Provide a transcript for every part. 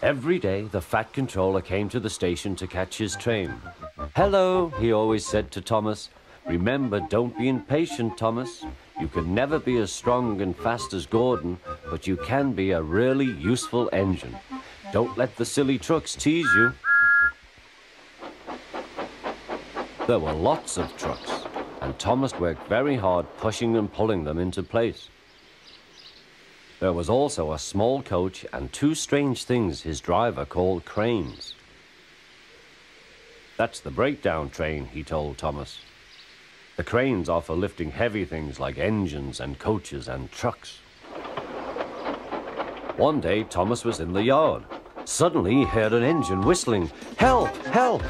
Every day, the Fat Controller came to the station to catch his train. "Hello," he always said to Thomas. "Remember, don't be impatient, Thomas. You can never be as strong and fast as Gordon, but you can be a really useful engine. Don't let the silly trucks tease you." There were lots of trucks, and Thomas worked very hard pushing and pulling them into place. There was also a small coach and two strange things his driver called cranes. "That's the breakdown train," he told Thomas. "The cranes are for lifting heavy things like engines and coaches and trucks." One day, Thomas was in the yard. Suddenly, he heard an engine whistling. "Help! Help!"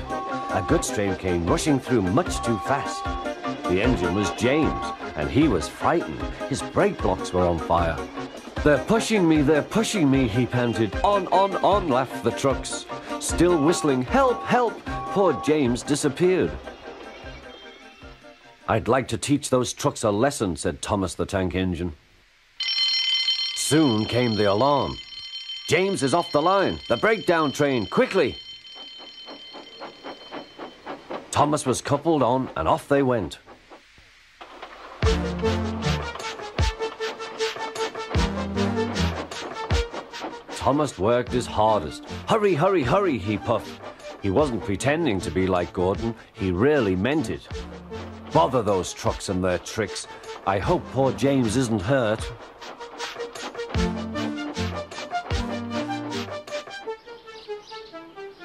A goods train came rushing through much too fast. The engine was James, and he was frightened. His brake blocks were on fire. They're pushing me," he panted. On, laughed the trucks. Still whistling, "Help! Help!" Poor James disappeared. "I'd like to teach those trucks a lesson," said Thomas the Tank Engine. Soon came the alarm. "James is off the line! The breakdown train! Quickly!" Thomas was coupled on, and off they went. Thomas worked his hardest. "Hurry, hurry, hurry," he puffed. He wasn't pretending to be like Gordon. He really meant it. "Bother those trucks and their tricks. I hope poor James isn't hurt."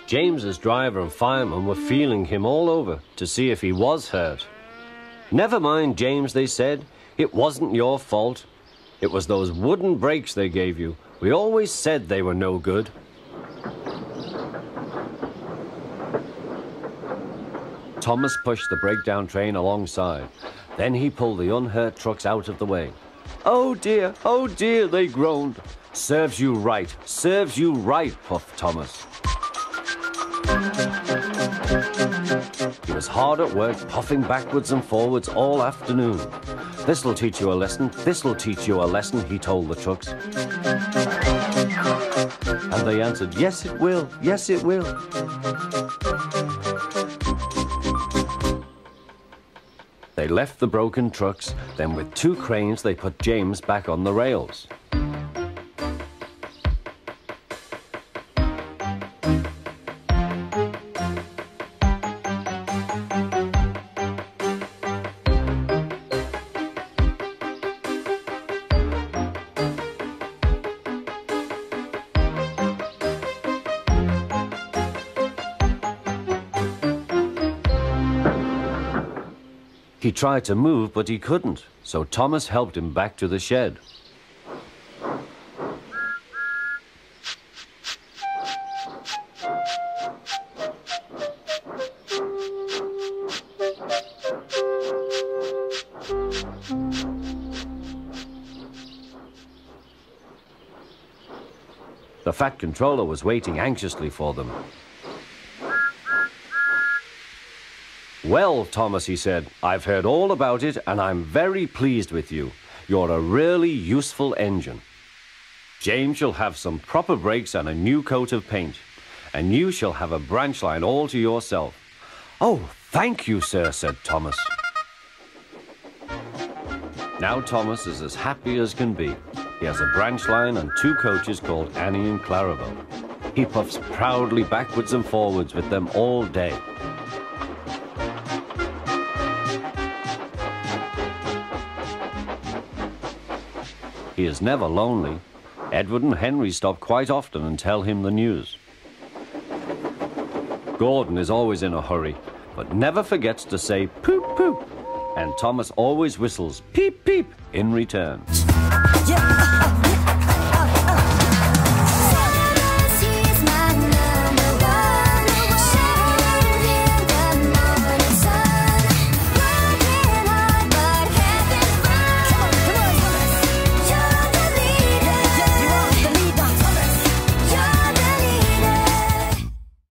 James's driver and fireman were feeling him all over to see if he was hurt. "Never mind, James," they said. "It wasn't your fault. It was those wooden brakes they gave you. We always said they were no good." Thomas pushed the breakdown train alongside. Then he pulled the unhurt trucks out of the way. "Oh dear, they groaned. Serves you right, puffed Thomas. He was hard at work, puffing backwards and forwards all afternoon. This'll teach you a lesson, he told the trucks. And they answered, yes it will. They left the broken trucks, then with two cranes they put James back on the rails. He tried to move, but he couldn't, so Thomas helped him back to the shed. The Fat Controller was waiting anxiously for them. "Well, Thomas," he said, "I've heard all about it and I'm very pleased with you. You're a really useful engine. James shall have some proper brakes and a new coat of paint. And you shall have a branch line all to yourself." "Oh, thank you, sir," said Thomas. Now Thomas is as happy as can be. He has a branch line and two coaches called Annie and Clarabelle. He puffs proudly backwards and forwards with them all day. He is never lonely. Edward and Henry stop quite often and tell him the news. Gordon is always in a hurry, but never forgets to say poop poop, and Thomas always whistles peep peep in return.